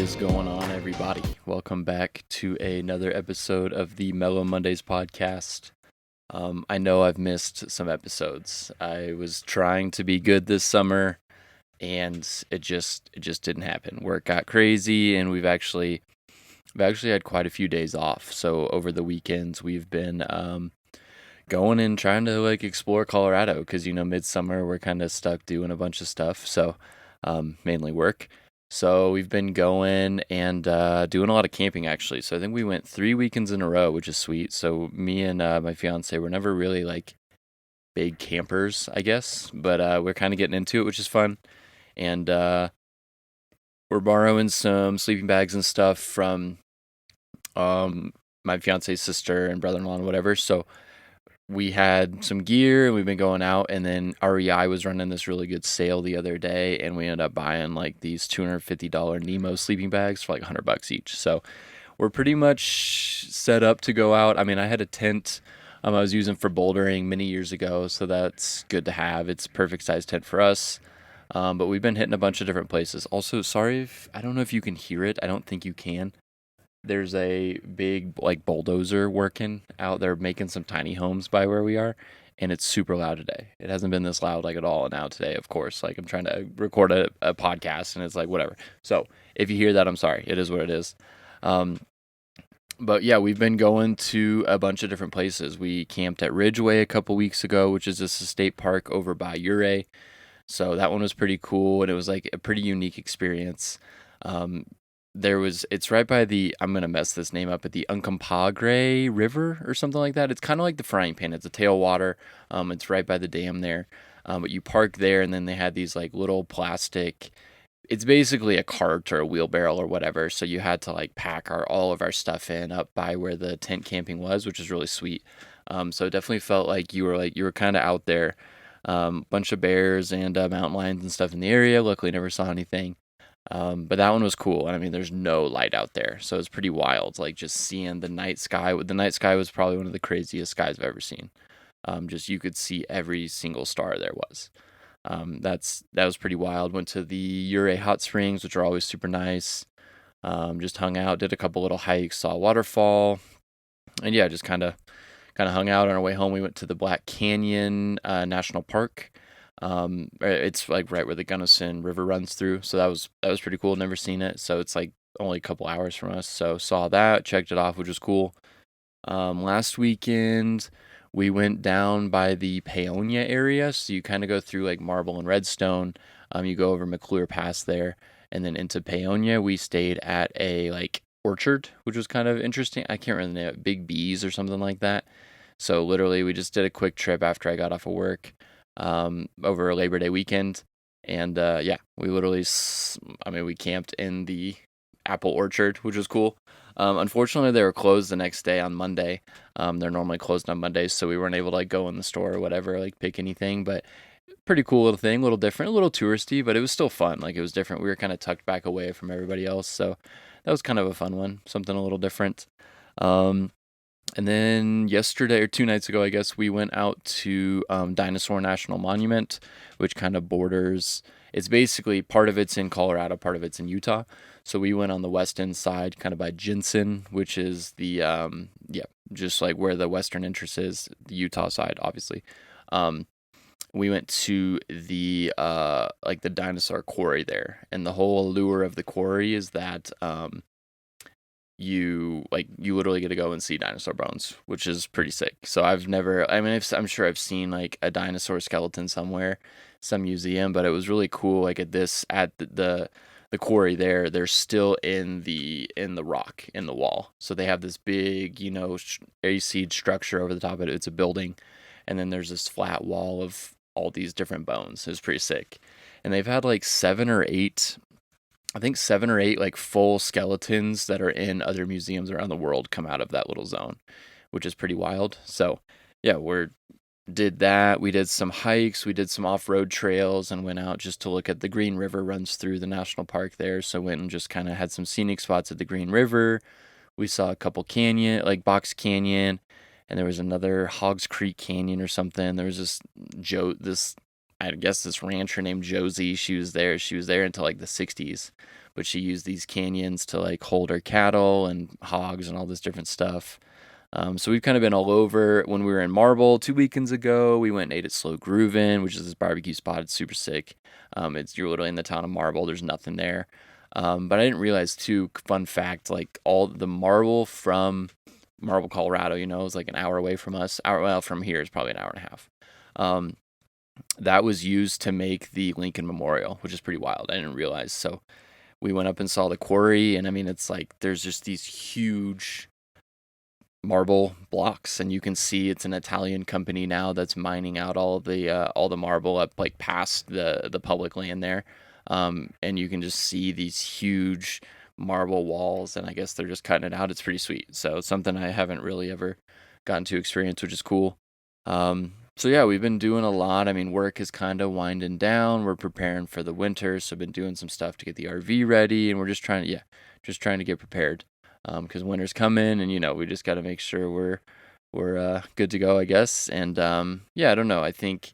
is going on, everybody? Welcome back to another episode of the Mellow Mondays podcast. I know I've missed some episodes. I was trying to be good this summer, and it just didn't happen. Work got crazy, and we've actually had quite a few days off. So over the weekends, we've been going and trying to explore Colorado because midsummer we're kind of stuck doing a bunch of stuff. So mainly work. So we've been going and doing a lot of camping actually. So I think we went 3 weekends in a row, which is sweet. So me and my fiance were never really like big campers, I guess, but we're kind of getting into it, which is fun. And we're borrowing some sleeping bags and stuff from um, my fiance's sister and brother-in-law and whatever. So we had some gear and we've been going out, and then REI was running this really good sale the other day, and we ended up buying like these $250 Nemo sleeping bags for like $100 each. So we're pretty much set up to go out. I mean, I had a tent I was using for bouldering many years ago, so that's good to have. It's a perfect size tent for us. But we've been hitting a bunch of different places. Also, sorry if I don't know if you can hear it. I don't think you can. There's a big like bulldozer working out there making some tiny homes by where we are, and it's super loud today. It hasn't been this loud like at all now today, of course. Like I'm trying to record a podcast and it's like whatever. So if you hear that, I'm sorry. It is what it is. Um, but yeah, we've been going to a bunch of different places. We camped at Ridgeway a couple weeks ago, which is just a state park over by Ouray. So that one was pretty cool, and it was like a pretty unique experience. Um, it's right by I'm gonna mess this name up, but the Uncompahgre River or something like that. It's kind of like the frying pan. It's a tailwater. It's right by the dam there. But you park there, and then they had these like little plastic. It's basically a cart or a wheelbarrow or whatever. So you had to like pack all of our stuff in up by where the tent camping was, which is really sweet. So it definitely felt like you were kind of out there. Bunch of bears and mountain lions and stuff in the area. Luckily, never saw anything. But that one was cool. And I mean, there's no light out there, so it's pretty wild. Like just seeing the night sky. The night sky was probably one of the craziest skies I've ever seen. Just you could see every single star there was. That was pretty wild. Went to the Ouray hot springs, which are always super nice. Just hung out, did a couple little hikes, saw a waterfall, and yeah, just kind of hung out. On our way home, we went to the Black Canyon National Park. It's like right where the Gunnison River runs through, so that was pretty cool. Never seen it, so it's like only a couple hours from us. So saw that, checked it off, which was cool. Last weekend we went down by the Paonia area, so you kind of go through like Marble and Redstone. You go over McClure Pass there, and then into Paonia. We stayed at a like orchard, which was kind of interesting. I can't remember the name, Big Bees or something like that. So literally, we just did a quick trip after I got off of work over Labor Day weekend, and yeah, I mean, we camped in the apple orchard, which was cool. Unfortunately, they were closed the next day on Monday. They're normally closed on Mondays, so we weren't able to like go in the store or whatever, like pick anything. But pretty cool little thing, a little different, a little touristy, but it was still fun. Like it was different. We were kind of tucked back away from everybody else, so that was kind of a fun one, something a little different. Um, and then yesterday or 2 nights ago, I guess, we went out to Dinosaur National Monument, which kind of borders. It's basically part of it's in Colorado, part of it's in Utah. So we went on the western side, kind of by Jensen, which is yeah, just like where the western entrance is, the Utah side, obviously. Um, we went to the like the dinosaur quarry there, and the whole allure of the quarry is that you literally get to go and see dinosaur bones, which is pretty sick. So I'm sure I've seen like a dinosaur skeleton somewhere, some museum, but it was really cool. Like at the quarry there, they're still in the rock in the wall. So they have this big AC structure over the top of it. It's a building, and then there's this flat wall of all these different bones. It was pretty sick, and they've had like seven or eight like full skeletons that are in other museums around the world come out of that little zone, which is pretty wild. So yeah, we did that. We did some hikes, we did some off-road trails, and went out just to look at the Green River runs through the national park there. So went and just kind of had some scenic spots at the Green River. We saw a couple canyon, like Box Canyon, and there was another Hogs Creek Canyon or something. There was this I guess this rancher named Josie. She was there until like the 60s, but she used these canyons to like hold her cattle and hogs and all this different stuff. So we've kind of been all over. When we were in Marble 2 weekends ago, we went and ate at Slow Groovin', which is this barbecue spot. It's super sick. You're literally in the town of Marble. There's nothing there. But I didn't realize too, fun fact, like all the marble from Marble, Colorado, is like an hour away from us. Well, from here is probably an hour and a half. Um, that was used to make the Lincoln Memorial, which is pretty wild. I didn't realize. So we went up and saw the quarry, and I mean, it's like there's just these huge marble blocks, and you can see it's an Italian company now that's mining out all the marble up like past the public land there, and you can just see these huge marble walls, and I guess they're just cutting it out. It's pretty sweet. So it's something I haven't really ever gotten to experience, which is cool. So yeah, we've been doing a lot. I mean, work is kind of winding down. We're preparing for the winter, so I've been doing some stuff to get the RV ready, and we're just trying to get prepared, because winter's coming, and we just got to make sure we're good to go, I guess. And yeah, I don't know. I think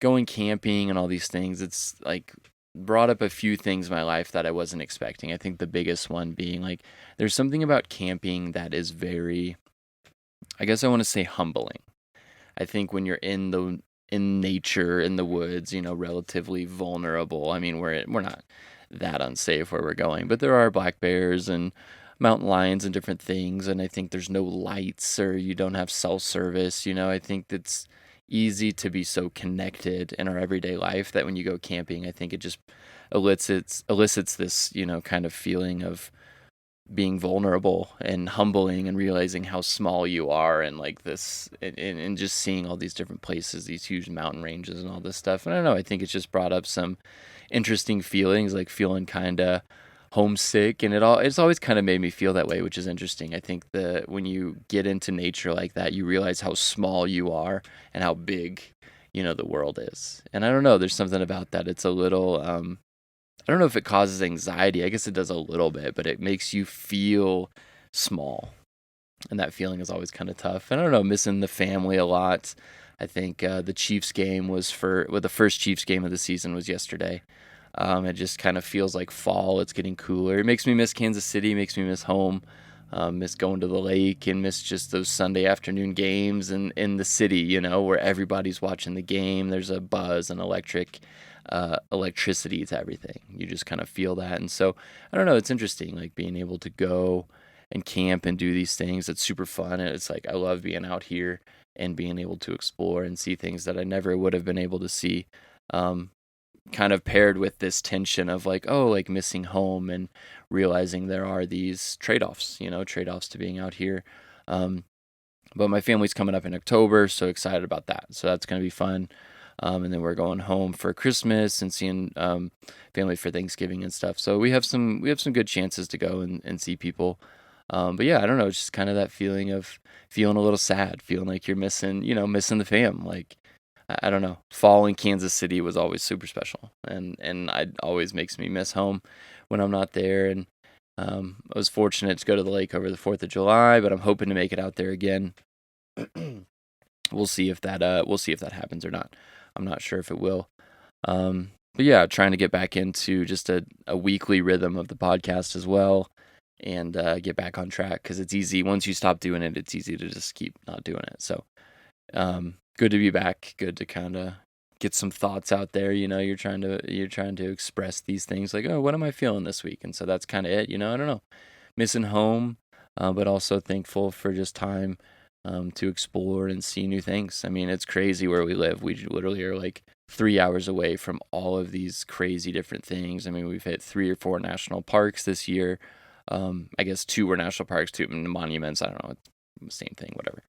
going camping and all these things, it's like brought up a few things in my life that I wasn't expecting. I think the biggest one being like there's something about camping that is very, I guess I want to say, humbling. I think when you're in nature, in the woods, relatively vulnerable. I mean, we're not that unsafe where we're going, but there are black bears and mountain lions and different things, and I think there's no lights or you don't have cell service. I think it's easy to be so connected in our everyday life that when you go camping, I think it just elicits this, kind of feeling of being vulnerable and humbling and realizing how small you are, and like this, and just seeing all these different places, these huge mountain ranges and all this stuff. And I don't know, I think it's just brought up some interesting feelings, like feeling kind of homesick, and it's always kind of made me feel that way, which is interesting. I think that when you get into nature like that, you realize how small you are and how big, the world is. And I don't know, there's something about that. It's a little, I don't know if it causes anxiety. I guess it does a little bit, but it makes you feel small. And that feeling is always kind of tough. And I don't know, missing the family a lot. I think the Chiefs game the first Chiefs game of the season was yesterday. It just kind of feels like fall. It's getting cooler. It makes me miss Kansas City, makes me miss home, miss going to the lake, and miss just those Sunday afternoon games in the city, where everybody's watching the game. There's a buzz and electricity to everything. You just kind of feel that. And so, I don't know, it's interesting, like being able to go and camp and do these things. It's super fun. And it's like, I love being out here and being able to explore and see things that I never would have been able to see. Kind of paired with this tension of like, oh, like missing home and realizing there are these trade-offs to being out here. But my family's coming up in October, so excited about that. So that's going to be fun. And then we're going home for Christmas and seeing family for Thanksgiving and stuff. So we have some good chances to go and see people. But yeah, I don't know, it's just kind of that feeling of feeling a little sad, feeling like you're missing the fam. Like, I don't know, fall in Kansas City was always super special, and it always makes me miss home when I'm not there. And I was fortunate to go to the lake over the 4th of July, but I'm hoping to make it out there again. We'll see if that happens or not. I'm not sure if it will. But yeah, trying to get back into just a weekly rhythm of the podcast as well, and get back on track, because it's easy once you stop doing it. It's easy to just keep not doing it. So good to be back. Good to kind of get some thoughts out there. You're trying to express these things like, oh, what am I feeling this week? And so that's kind of it. I don't know, missing home, but also thankful for just time to explore and see new things. I mean, it's crazy where we live. We literally are like 3 hours away from all of these crazy different things. I mean, we've hit 3 or 4 national parks this year. I guess 2 were national parks, 2 monuments. I don't know, it's the same thing, whatever.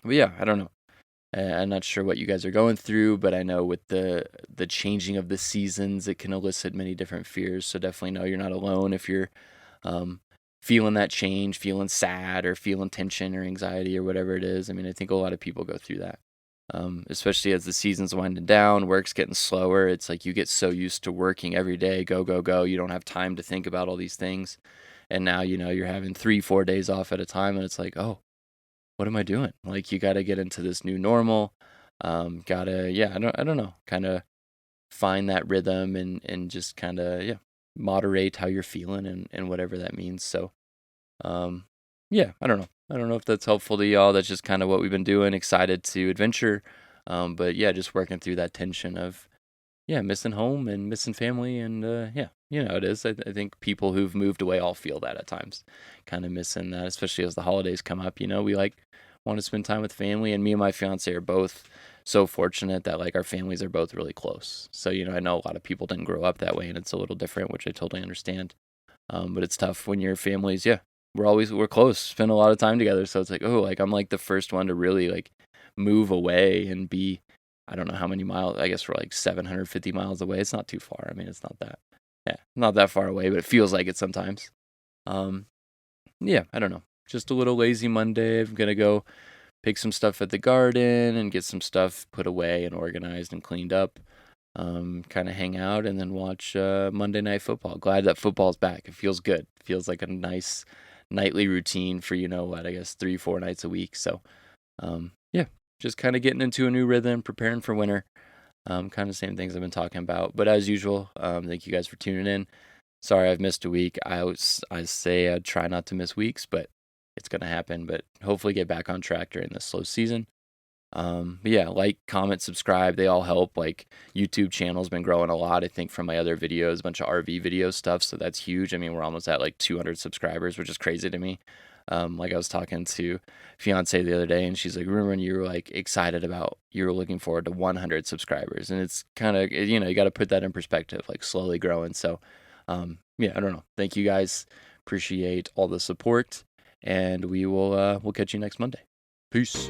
But yeah, I don't know. I'm not sure what you guys are going through, but I know with the changing of the seasons, it can elicit many different fears. So definitely know you're not alone if you're feeling that change, feeling sad, or feeling tension or anxiety or whatever it is. I mean, I think a lot of people go through that, especially as the season's winding down, work's getting slower. It's like you get so used to working every day, go, go, go. You don't have time to think about all these things. And now, you're having 3-4 days off at a time, and it's like, oh, what am I doing? Like, you got to get into this new normal. I don't know, kind of find that rhythm and just kind of, moderate how you're feeling and whatever that means. So, yeah, I don't know. I don't know if that's helpful to y'all. That's just kind of what we've been doing. Excited to adventure. But yeah, just working through that tension of, yeah, missing home and missing family. And yeah, it is. I think people who've moved away all feel that at times, kind of missing that, especially as the holidays come up. We want to spend time with family. And me and my fiance are both so fortunate that like our families are both really close. So, I know a lot of people didn't grow up that way and it's a little different, which I totally understand. But it's tough when your families, yeah, we're close, spend a lot of time together. So it's like, oh, like I'm like the first one to really like move away and be, I don't know how many miles. I guess we're like 750 miles away. It's not too far. I mean, it's not that, yeah, not that far away, but it feels like it sometimes. Um, yeah, I don't know. Just a little lazy Monday. I'm gonna go pick some stuff at the garden and get some stuff put away and organized and cleaned up. Kind of hang out and then watch Monday Night Football. Glad that football's back. It feels good. Feels like a nice nightly routine for I guess 3-4 nights a week. So, yeah, just kind of getting into a new rhythm, preparing for winter. Kind of same things I've been talking about. But as usual, thank you guys for tuning in. Sorry I've missed a week. I say I try not to miss weeks, but it's gonna happen. But hopefully get back on track during this slow season. But yeah, like, comment, subscribe. They all help. Like, YouTube channel's been growing a lot, I think, from my other videos, a bunch of RV video stuff. So that's huge. I mean, we're almost at like 200 subscribers, which is crazy to me. Like I was talking to fiance the other day and she's like, remember when you were like excited about, you were looking forward to 100 subscribers, and it's kind of, you got to put that in perspective, like slowly growing. So, yeah, I don't know. Thank you guys. Appreciate all the support, and we'll catch you next Monday. Peace.